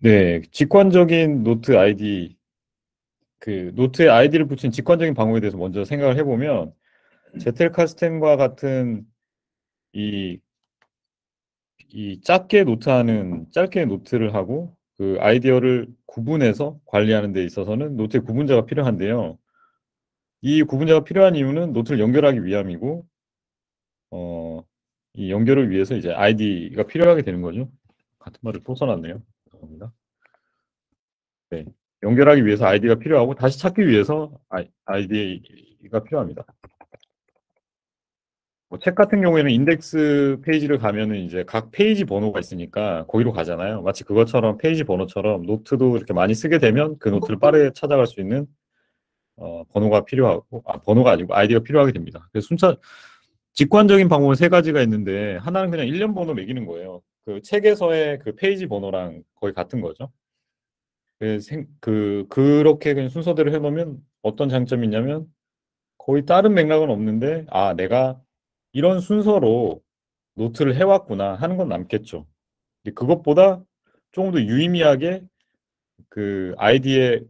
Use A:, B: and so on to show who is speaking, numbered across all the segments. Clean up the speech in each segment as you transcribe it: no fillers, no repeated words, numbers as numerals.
A: 네, 직관적인 노트 아이디, 그 노트에 아이디를 붙인 직관적인 방법에 대해서 먼저 생각을 해보면 제텔카스텐과 같은 이, 이 짧게 노트를 하고 그 아이디어를 구분해서 관리하는 데 있어서는 노트에 구분자가 필요한데요. 이 구분자가 필요한 이유는 노트를 연결하기 위함이고, 어, 이 연결을 위해서 이제 아이디가 필요하게 되는 거죠. 같은 말을 또 써놨네요. 죄송합니다. 네. 연결하기 위해서 아이디가 필요하고 다시 찾기 위해서 아이디가 필요합니다. 뭐책 같은 경우에는 인덱스 페이지를 가면은 이제 각 페이지 번호가 있으니까 거기로 가잖아요. 마치 그것처럼 페이지 번호처럼 노트도 이렇게 많이 쓰게 되면 그 노트를 빠르게 찾아갈 수 있는 번호가 필요하고 번호가 아니고 아이디가 필요하게 됩니다. 그래서 직관적인 방법은 세 가지가 있는데 하나는 그냥 일련 번호 매기는 거예요. 그 책에서의 그 페이지 번호랑 거의 같은 거죠. 그렇게 그냥 순서대로 해놓으면 어떤 장점이 있냐면 거의 다른 맥락은 없는데 내가 이런 순서로 노트를 해왔구나 하는 건 남겠죠. 근데 그것보다 조금 더 유의미하게 그 아이디에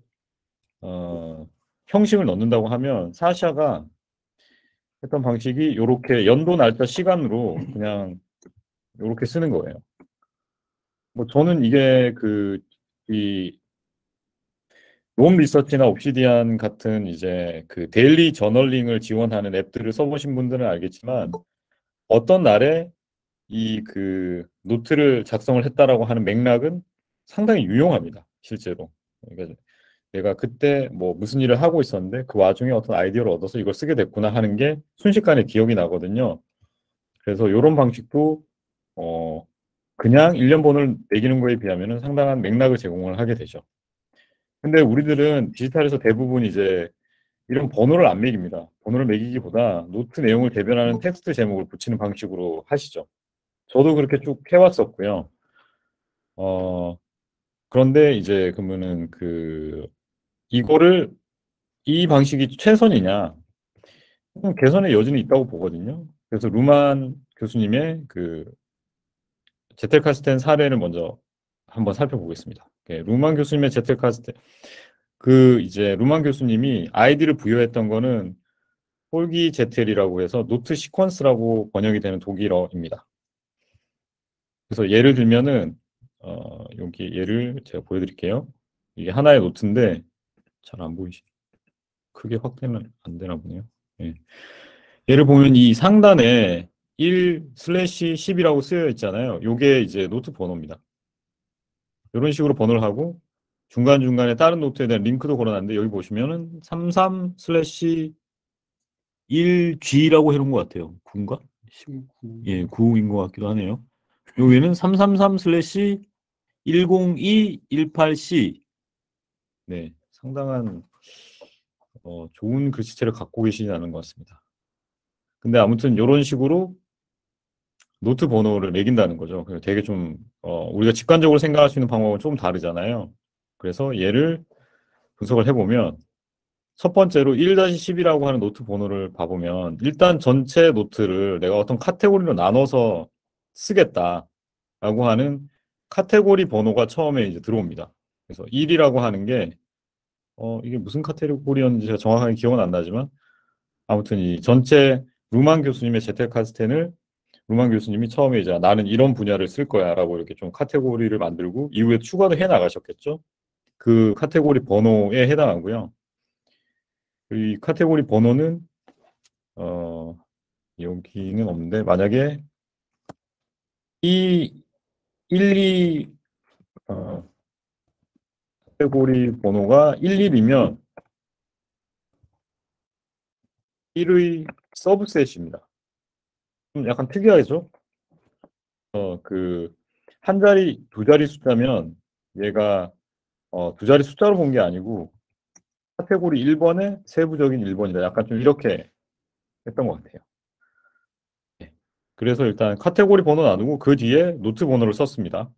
A: 형식을 넣는다고 하면 사샤가 했던 방식이 이렇게 연도 날짜 시간으로 그냥 이렇게 쓰는 거예요. 뭐 저는 이게 이 롬 리서치나 옵시디안 같은 이제 그 데일리 저널링을 지원하는 앱들을 써보신 분들은 알겠지만 어떤 날에 이 그 노트를 작성을 했다라고 하는 맥락은 상당히 유용합니다. 실제로. 그러니까 내가 그때 뭐 무슨 일을 하고 있었는데 그 와중에 어떤 아이디어를 얻어서 이걸 쓰게 됐구나 하는 게 순식간에 기억이 나거든요. 그래서 이런 방식도 어 그냥 일련 번호를 매기는 거에 비하면 상당한 맥락을 제공을 하게 되죠. 근데 우리들은 디지털에서 대부분 이제 이런 번호를 안 매깁니다. 번호를 매기기보다 노트 내용을 대변하는 텍스트 제목을 붙이는 방식으로 하시죠. 저도 그렇게 쭉 해왔었고요. 어, 그런데 이제 그러면은 이거를 이 방식이 최선이냐? 개선의 여지는 있다고 보거든요. 그래서 루만 교수님의 그 제텔카스텐 사례를 먼저 한번 살펴보겠습니다. 루만 교수님의 제텔카스텐 이제 루만 교수님이 아이디를 부여했던 거는 폴기 제텔이라고 해서 노트 시퀀스라고 번역이 되는 독일어입니다. 그래서 예를 들면은 여기 예를 제가 보여드릴게요. 이게 하나의 노트인데 잘 안 보이시. 크게 확대는 안 되나 보네요. 예. 예를 보면 이 상단에 1/10이라고 쓰여 있잖아요. 요게 이제 노트 번호입니다. 이런 식으로 번호를 하고 중간중간에 다른 노트에 대한 링크도 걸어놨는데 여기 보시면은 33/1G라고 해놓은 것 같아요. 9인가? 예, 9인 것 같기도 하네요. 여기는 333/10218C. 네, 상당한 좋은 글씨체를 갖고 계시지 않은 것 같습니다. 근데 아무튼 이런 식으로 노트 번호를 매긴다는 거죠. 되게 좀 우리가 직관적으로 생각할 수 있는 방법은 좀 다르잖아요. 그래서 얘를 분석을 해보면 첫 번째로 1-10이라고 하는 노트 번호를 봐보면 일단 전체 노트를 내가 어떤 카테고리로 나눠서 쓰겠다라고 하는 카테고리 번호가 처음에 이제 들어옵니다. 그래서 1이라고 하는 게 이게 무슨 카테고리였는지 제가 정확하게 기억은 안 나지만 아무튼 이 전체 루만 교수님의 제텔카스텐을 루만 교수님이 처음에 이제 나는 이런 분야를 쓸 거야라고 이렇게 좀 카테고리를 만들고 이후에 추가도 해 나가셨겠죠. 그 카테고리 번호에 해당하고요. 이 카테고리 번호는 어, 여기는 없는데 만약에 이 1, 2 카테고리 번호가 1, 1이면 1의 서브셋입니다. 좀 약간 특이하죠? 한 자리, 두 자리 숫자면 얘가 두 자리 숫자로 본 게 아니고 카테고리 1번의 세부적인 1번이다. 약간 좀 이렇게 했던 것 같아요. 네. 그래서 일단 카테고리 번호 나누고 그 뒤에 노트 번호를 썼습니다.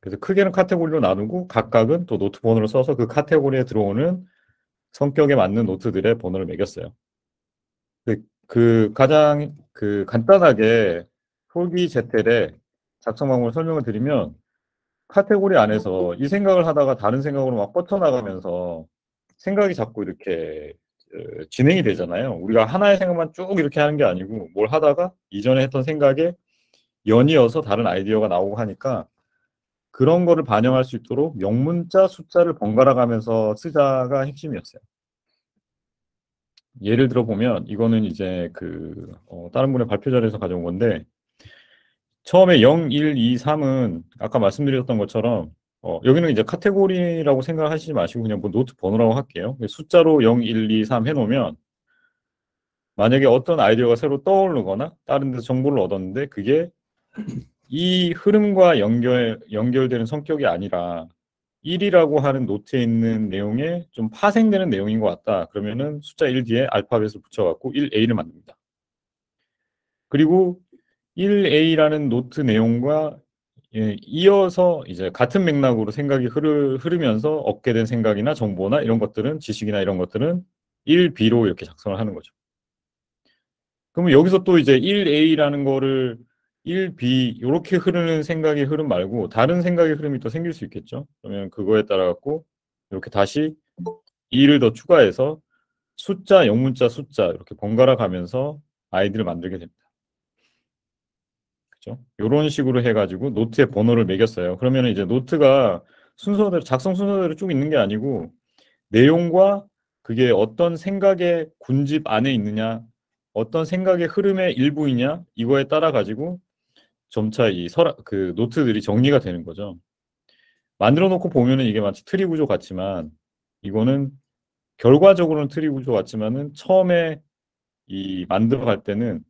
A: 그래서 크게는 카테고리로 나누고 각각은 또 노트 번호를 써서 그 카테고리에 들어오는 성격에 맞는 노트들의 번호를 매겼어요. 가장 간단하게 폴기 제텔의 작성 방법을 설명을 드리면 카테고리 안에서 이 생각을 하다가 다른 생각으로 막 뻗쳐나가면서 생각이 자꾸 이렇게 진행이 되잖아요. 우리가 하나의 생각만 쭉 이렇게 하는 게 아니고 뭘 하다가 이전에 했던 생각에 연이어서 다른 아이디어가 나오고 하니까 그런 거를 반영할 수 있도록 영문자, 숫자를 번갈아 가면서 쓰자가 핵심이었어요. 예를 들어 보면 이거는 이제 다른 분의 발표 자료에서 가져온 건데 처음에 0, 1, 2, 3은 아까 말씀드렸던 것처럼 여기는 이제 카테고리라고 생각하시지 마시고 그냥 뭐 노트 번호라고 할게요. 숫자로 0, 1, 2, 3 해놓으면 만약에 어떤 아이디어가 새로 떠오르거나 다른 데서 정보를 얻었는데 그게 이 흐름과 연결되는 성격이 아니라 1이라고 하는 노트에 있는 내용에 좀 파생되는 내용인 것 같다. 그러면은 숫자 1 뒤에 알파벳을 붙여갖고 1A를 만듭니다. 그리고 1A라는 노트 내용과 이어서 이제 같은 맥락으로 생각이 흐르면서 얻게 된 생각이나 정보나 이런 것들은 지식이나 이런 것들은 1B로 이렇게 작성을 하는 거죠. 그러면 여기서 또 이제 1A라는 거를 1B 이렇게 흐르는 생각의 흐름 말고 다른 생각의 흐름이 또 생길 수 있겠죠. 그러면 그거에 따라 갖고 이렇게 다시 2를 더 추가해서 숫자, 영문자, 숫자 이렇게 번갈아 가면서 아이디를 만들게 됩니다. 그죠? 이런 식으로 해가지고 노트에 번호를 매겼어요. 그러면 이제 노트가 순서대로 작성 순서대로 쭉 있는 게 아니고 내용과 그게 어떤 생각의 군집 안에 있느냐, 어떤 생각의 흐름의 일부이냐 이거에 따라 가지고 점차 그 노트들이 정리가 되는 거죠. 만들어 놓고 보면은 이게 마치 트리 구조 같지만 이거는 결과적으로는 트리 구조 같지만은 처음에 이 만들어 갈 때는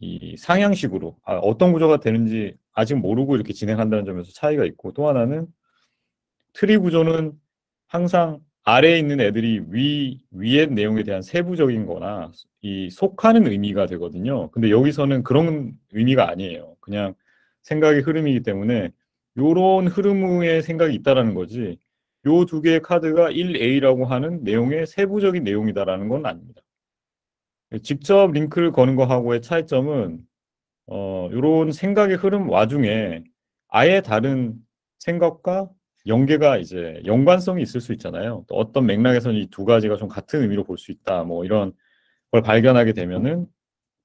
A: 이 상향식으로 어떤 구조가 되는지 아직 모르고 이렇게 진행한다는 점에서 차이가 있고 또 하나는 트리 구조는 항상 아래에 있는 애들이 위의 내용에 대한 세부적인 거나 이 속하는 의미가 되거든요. 근데 여기서는 그런 의미가 아니에요. 그냥 생각의 흐름이기 때문에 요런 흐름의 생각이 있다라는 거지 요 두 개의 카드가 1A라고 하는 내용의 세부적인 내용이다라는 건 아닙니다. 직접 링크를 거는 거하고의 차이점은 요런 생각의 흐름 와중에 아예 다른 생각과 연계가 이제 연관성이 있을 수 있잖아요. 또 어떤 맥락에서는 이 두 가지가 좀 같은 의미로 볼 수 있다. 뭐 이런 걸 발견하게 되면은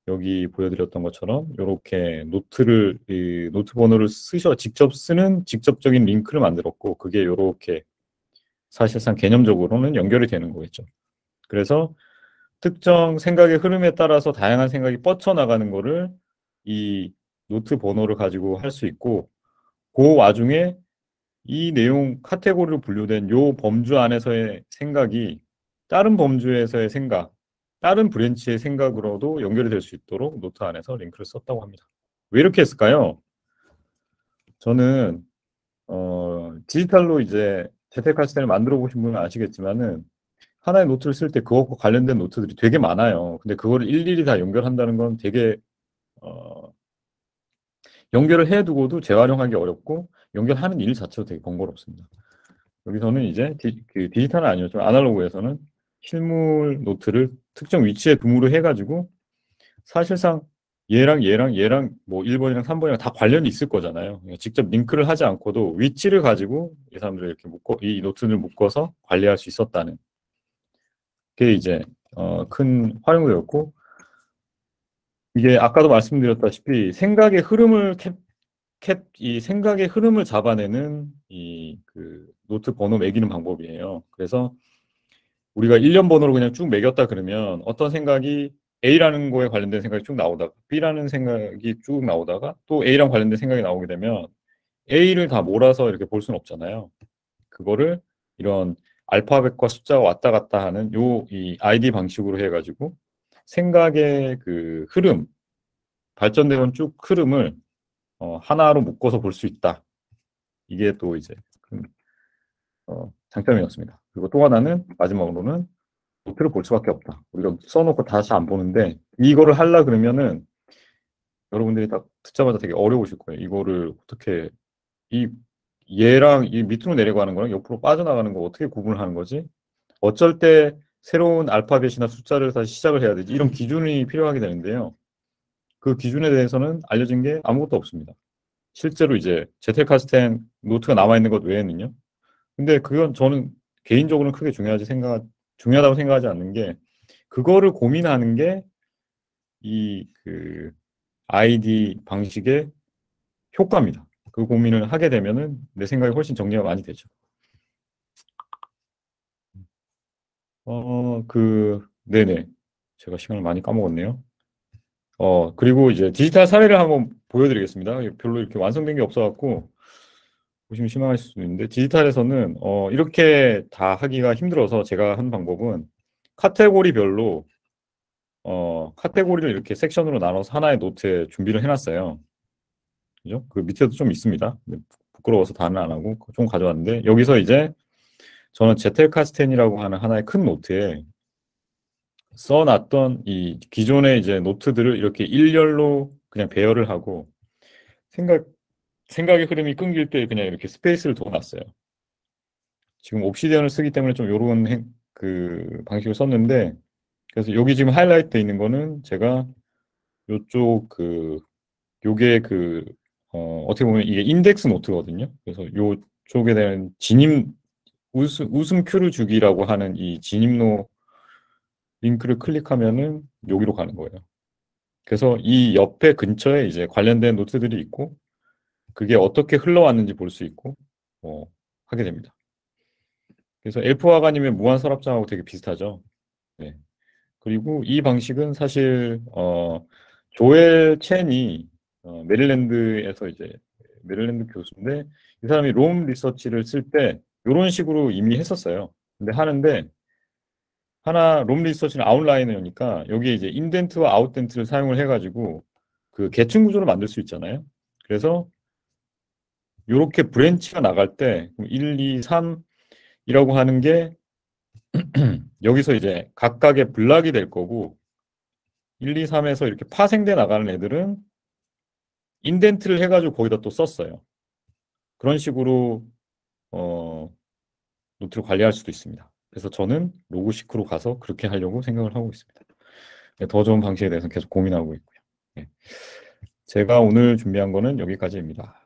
A: 여기 보여드렸던 것처럼 이렇게 이 노트 번호를 직접 쓰는 직접적인 링크를 만들었고 그게 이렇게 사실상 개념적으로는 연결이 되는 거겠죠. 그래서 특정 생각의 흐름에 따라서 다양한 생각이 뻗쳐나가는 거를 이 노트 번호를 가지고 할 수 있고 그 와중에 이 내용 카테고리로 분류된 요 범주 안에서의 생각이 다른 범주에서의 생각, 다른 브랜치의 생각으로도 연결이 될 수 있도록 노트 안에서 링크를 썼다고 합니다. 왜 이렇게 했을까요? 저는 디지털로 이제 재택하시를 만들어 보신 분은 아시겠지만은 하나의 노트를 쓸 때 그것과 관련된 노트들이 되게 많아요. 근데 그거를 일일이 다 연결한다는 건 되게 어, 연결을 해두고도 재활용하기 어렵고 연결하는 일 자체도 되게 번거롭습니다. 여기서는 이제 디지털은 아니었지만 아날로그에서는 실물 노트를 특정 위치에 dum으로 해가지고 사실상 얘랑 뭐 1번이랑 3번이랑 다 관련이 있을 거잖아요. 직접 링크를 하지 않고도 위치를 가지고 이 사람들을 이렇게 이 노트를 묶어서 관리할 수 있었다는 게 이제 큰 활용도였고 이게 아까도 말씀드렸다시피 이 생각의 흐름을 잡아내는 노트 번호 매기는 방법이에요. 그래서 우리가 1년 번호로 그냥 쭉 매겼다 그러면 어떤 생각이 A라는 거에 관련된 생각이 쭉 나오다가 B라는 생각이 쭉 나오다가 또 A랑 관련된 생각이 나오게 되면 A를 다 몰아서 이렇게 볼 수는 없잖아요. 그거를 이런 알파벳과 숫자가 왔다 갔다 하는 이 ID 방식으로 해가지고 생각의 그 흐름, 발전되는 쭉 흐름을 하나로 묶어서 볼 수 있다. 이게 또 이제 장점이었습니다. 그리고 또 하나는 마지막으로는 노트를 볼 수밖에 없다. 우리가 써놓고 다시 안 보는데 이거를 하려 그러면은 여러분들이 다 듣자마자 되게 어려우실 거예요. 이거를 어떻게 이 얘랑 이 밑으로 내려가는 거랑 옆으로 빠져나가는 거 어떻게 구분을 하는 거지? 어쩔 때 새로운 알파벳이나 숫자를 다시 시작을 해야 되지? 이런 기준이 필요하게 되는데요. 그 기준에 대해서는 알려진 게 아무것도 없습니다. 실제로 이제 제텔카스텐 노트가 남아있는 것 외에는요. 근데 그건 저는 개인적으로는 크게 중요하다고 생각하지 않는 게, 그거를 고민하는 게 이 그 아이디 방식의 효과입니다. 그 고민을 하게 되면은 내 생각이 훨씬 정리가 많이 되죠. 네네. 제가 시간을 많이 까먹었네요. 그리고 이제 디지털 사례를 한번 보여드리겠습니다. 별로 이렇게 완성된 게 없어갖고 보시면 실망하실 수도 있는데, 디지털에서는 이렇게 다 하기가 힘들어서 제가 한 방법은 카테고리별로 카테고리를 이렇게 섹션으로 나눠서 하나의 노트에 준비를 해놨어요. 그죠? 그 밑에도 좀 있습니다. 근데 부끄러워서 다는 안 하고 좀 가져왔는데, 여기서 이제 저는 제텔카스텐이라고 하는 하나의 큰 노트에 써놨던 이 기존의 이제 노트들을 이렇게 일렬로 그냥 배열을 하고, 생각 생각의 흐름이 끊길 때 그냥 이렇게 스페이스를 둬놨어요. 지금 옵시디언을 쓰기 때문에 좀 요런 그 방식을 썼는데, 그래서 여기 지금 하이라이트 돼 있는 거는 제가 요쪽 요게 어떻게 보면 이게 인덱스 노트거든요. 그래서 요쪽에 대한 웃음 큐를 주기라고 하는 이 진입로 링크를 클릭하면은 여기로 가는 거예요. 그래서 이 옆에 근처에 이제 관련된 노트들이 있고, 그게 어떻게 흘러왔는지 볼 수 있고 하게 됩니다. 그래서 엘프 화가님의 무한 서랍장하고 되게 비슷하죠. 네. 그리고 이 방식은 사실 조엘 첸이 메릴랜드에서 이제 메릴랜드 교수인데, 이 사람이 롬 리서치를 쓸 때 이런 식으로 이미 했었어요. 근데 하는데 롬 리서치는 아웃라이너니까 여기에 이제 인덴트와 아웃덴트를 사용을 해가지고 그 계층 구조를 만들 수 있잖아요. 그래서 이렇게 브랜치가 나갈 때 1, 2, 3이라고 하는 게 여기서 이제 각각의 블락이 될 거고, 1, 2, 3에서 이렇게 파생돼 나가는 애들은 인덴트를 해가지고 거기다 또 썼어요. 그런 식으로 어, 노트를 관리할 수도 있습니다. 그래서 저는 로그시크로 가서 그렇게 하려고 생각을 하고 있습니다. 네, 더 좋은 방식에 대해서 계속 고민하고 있고요. 네. 제가 오늘 준비한 거는 여기까지입니다.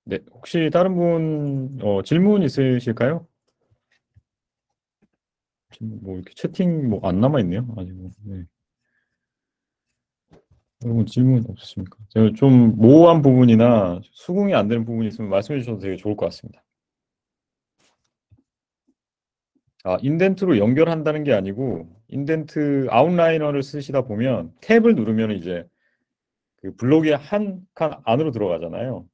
A: 네, 혹시 다른 분 질문 있으실까요? 지금 뭐 이렇게 채팅 뭐 안 남아 있네요. 아직 네. 여러분 질문 없으십니까? 제가 좀 모호한 부분이나 수긍이 안 되는 부분이 있으면 말씀해 주셔도 되게 좋을 것 같습니다. 인덴트로 연결한다는 게 아니고, 인덴트 아웃라이너를 쓰시다 보면 탭을 누르면 이제 그 블록이 한 칸 안으로 들어가잖아요.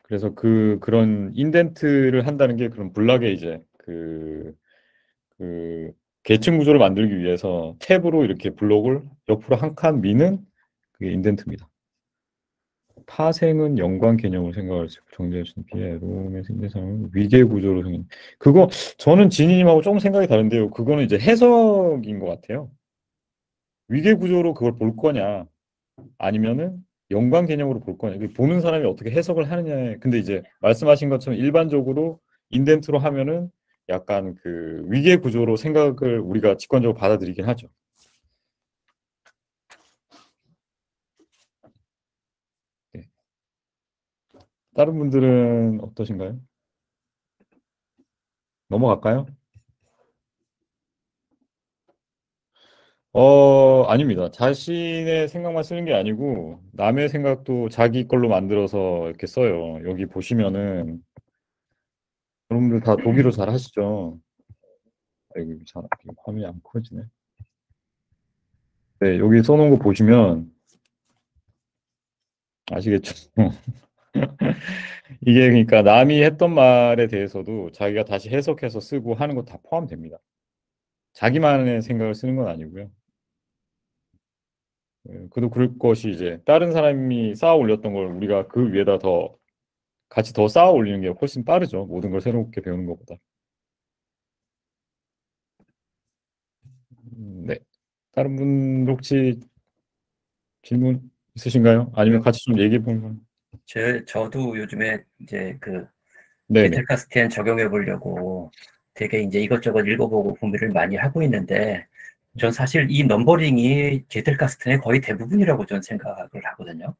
A: 그래서 그런 인덴트를 한다는 게 그런 블락의 이제 그 계층 구조를 만들기 위해서 탭으로 이렇게 블록을 옆으로 한 칸 미는 그게 인덴트입니다. 파생은 연관 개념을 생각할 수 있고, 정제해주는 비해 롬의 생대상은 위계 구조로 생긴. 그거 저는 지니님하고 조금 생각이 다른데요. 그거는 이제 해석인 것 같아요. 위계 구조로 그걸 볼 거냐, 아니면은 연관 개념으로 볼 거냐. 보는 사람이 어떻게 해석을 하느냐에. 근데 이제 말씀하신 것처럼 일반적으로 인덴트로 하면은 약간 그 위계 구조로 생각을 우리가 직관적으로 받아들이긴 하죠. 네. 다른 분들은 어떠신가요? 넘어갈까요? 아닙니다. 자신의 생각만 쓰는 게 아니고 남의 생각도 자기 걸로 만들어서 이렇게 써요. 여기 보시면은 여러분들 다 독일어 잘 하시죠? 아이고, 화면이 안 커지네. 네, 여기 써놓은 거 보시면 아시겠죠? 이게 그러니까 남이 했던 말에 대해서도 자기가 다시 해석해서 쓰고 하는 거 다 포함됩니다. 자기만의 생각을 쓰는 건 아니고요. 그도 그럴 것이 이제 다른 사람이 쌓아 올렸던 걸 우리가 그 위에다 더 같이 더 쌓아 올리는 게 훨씬 빠르죠. 모든 걸 새롭게 배우는 것보다. 네. 다른 분 혹시 질문 있으신가요? 아니면 같이 좀 얘기해 보는 건?
B: 저도 요즘에 이제 그
A: 네네.
B: 제트카스텐 적용해 보려고 되게 이제 이것저것 읽어보고 고민을 많이 하고 있는데, 전 사실 이 넘버링이 제틀카스트의 거의 대부분이라고 저는 생각을 하거든요.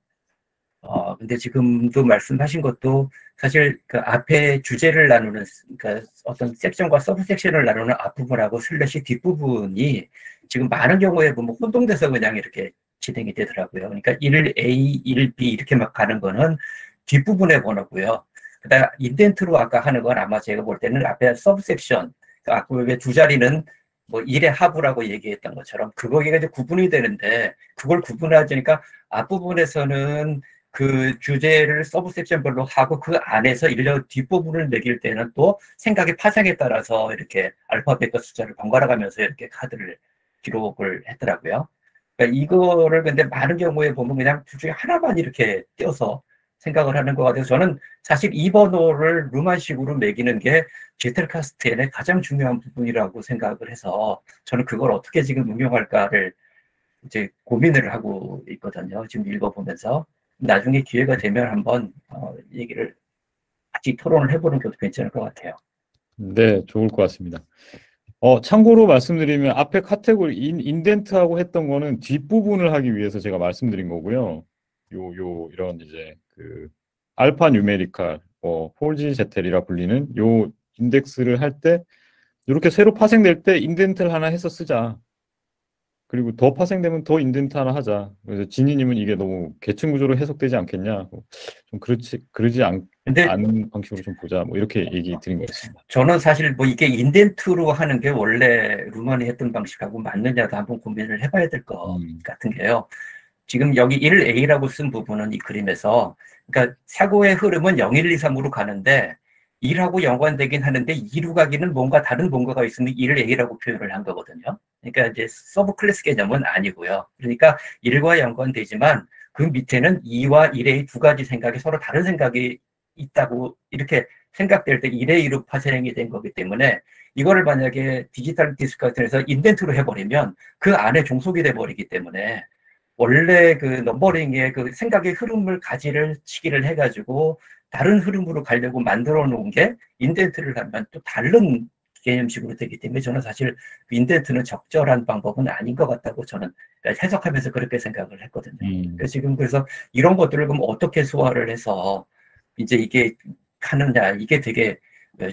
B: 근데 지금도 말씀하신 것도 사실 그 앞에 주제를 나누는, 그러니까 어떤 섹션과 서브 섹션을 나누는 앞부분하고 슬래시 뒷부분이 지금 많은 경우에 보면 혼동돼서 그냥 이렇게 진행이 되더라고요. 그러니까 1A, 1B 이렇게 막 가는 거는 뒷부분의 번호고요. 그다음 인덴트로 아까 하는 건 아마 제가 볼 때는 앞에 서브 섹션, 아까 왜 두 자리는 뭐 1의 하부라고 얘기했던 것처럼 그거기가 이제 구분이 되는데 그걸 구분하니까 앞부분에서는 그 주제를 서브 섹션별로 하고 그 안에서 일련 뒷부분을 매길 때는 또 생각의 파장에 따라서 이렇게 알파벳과 숫자를 번갈아 가면서 이렇게 카드를 기록을 했더라고요. 그러니까 이거를 근데 많은 경우에 보면 그냥 둘 중에 하나만 이렇게 띄어서 생각을 하는 것 같아서 저는 사실 이 번호를 루만식으로 매기는 게 제텔카스트의 가장 중요한 부분이라고 생각을 해서 저는 그걸 어떻게 지금 응용할까를 이제 고민을 하고 있거든요. 지금 읽어보면서. 나중에 기회가 되면 한번 얘기를 같이 토론을 해보는 것도 괜찮을 것 같아요.
A: 네, 좋을 것 같습니다. 참고로 말씀드리면 앞에 카테고리 인덴트하고 했던 거는 뒷부분을 하기 위해서 제가 말씀드린 거고요. 이런 이제 그 알파 뉴메리칼, 폴지 제텔이라 불리는 요 인덱스를 할 때 이렇게 새로 파생될 때 인덴트를 하나 해서 쓰자. 그리고 더 파생되면 더 인덴트 하나 하자. 그래서 진희님은 이게 너무 계층 구조로 해석되지 않겠냐. 좀 그러지
B: 근데
A: 않은 방식으로 좀 보자. 뭐 이렇게 얘기 드린 거였습니다.
B: 저는 사실 뭐 이게 인덴트로 하는 게 원래 루먼이 했던 방식하고 맞느냐도 한번 고민을 해봐야 될 것 같은 게요. 지금 여기 1A라고 쓴 부분은 이 그림에서, 그러니까 사고의 흐름은 0, 1, 2, 3으로 가는데 1하고 연관되긴 하는데 2로 가기는 뭔가 다른 뭔가가 있으면 1A라고 표현을 한 거거든요. 그러니까 이제 서브 클래스 개념은 아니고요. 그러니까 1과 연관되지만 그 밑에는 2와 1A 두 가지 생각이 서로 다른 생각이 있다고 이렇게 생각될 때 1A로 파생이 된 거기 때문에 이거를 만약에 디지털 디스크 같은 데서 인덴트로 해버리면 그 안에 종속이 돼버리기 때문에 원래 그 넘버링의 그 생각의 흐름을 가지를 치기를 해가지고 다른 흐름으로 가려고 만들어 놓은 게 인덴트를 하면 또 다른 개념식으로 되기 때문에 저는 사실 그 인덴트는 적절한 방법은 아닌 것 같다고 저는 해석하면서 그렇게 생각을 했거든요. 그래서 이런 것들을 그럼 어떻게 소화를 해서 이제 이게 하느냐, 이게 되게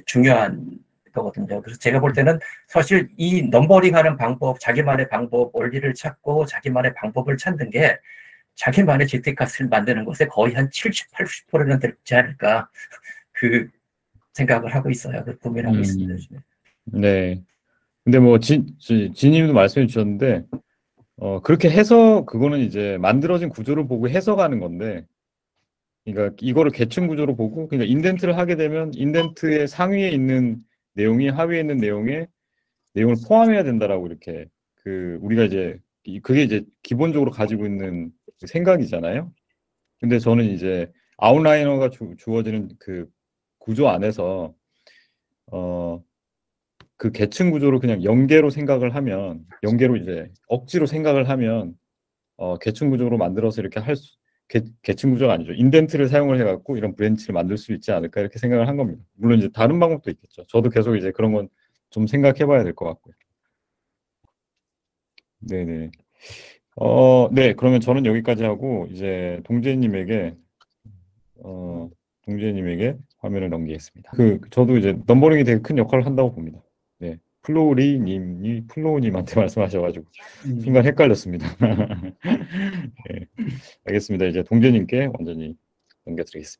B: 중요한 거거든요. 그래서 제가 볼 때는 사실 이 넘버링 하는 방법, 자기만의 방법, 원리를 찾고 자기만의 방법을 찾는 게 자기만의 GT카스를 만드는 것에 거의 한 70, 80%는 되지 않을까 그 생각을 하고 있어요. 그 고민하고 있습니다. 요즘에.
A: 네. 근데 뭐 진님도 말씀해 주셨는데 그렇게 해서 그거는 이제 만들어진 구조를 보고 해석하는 건데, 그러니까 이거를 계층 구조로 보고, 그러니까 인덴트를 하게 되면 인덴트의 상위에 있는 내용이 하위에 있는 내용을 포함해야 된다라고 이렇게 우리가 이제 그게 이제 기본적으로 가지고 있는 생각이잖아요. 근데 저는 이제 아웃라이너가 주어지는 그 구조 안에서 그 계층 구조를 그냥 연계로 생각을 하면, 연계로 이제 억지로 생각을 하면 계층 구조로 만들어서 이렇게 계층 구조가 아니죠. 인덴트를 사용을 해갖고 이런 브랜치를 만들 수 있지 않을까 이렇게 생각을 한 겁니다. 물론 이제 다른 방법도 있겠죠. 저도 계속 이제 그런 건 좀 생각해봐야 될 것 같고요. 네네. 네, 그러면 저는 여기까지 하고 이제 동재님에게 화면을 넘기겠습니다. 저도 이제 넘버링이 되게 큰 역할을 한다고 봅니다. 네, 플로우님한테 말씀하셔가지고 순간 헷갈렸습니다. 네, 알겠습니다. 이제 동재님께 완전히 넘겨드리겠습니다.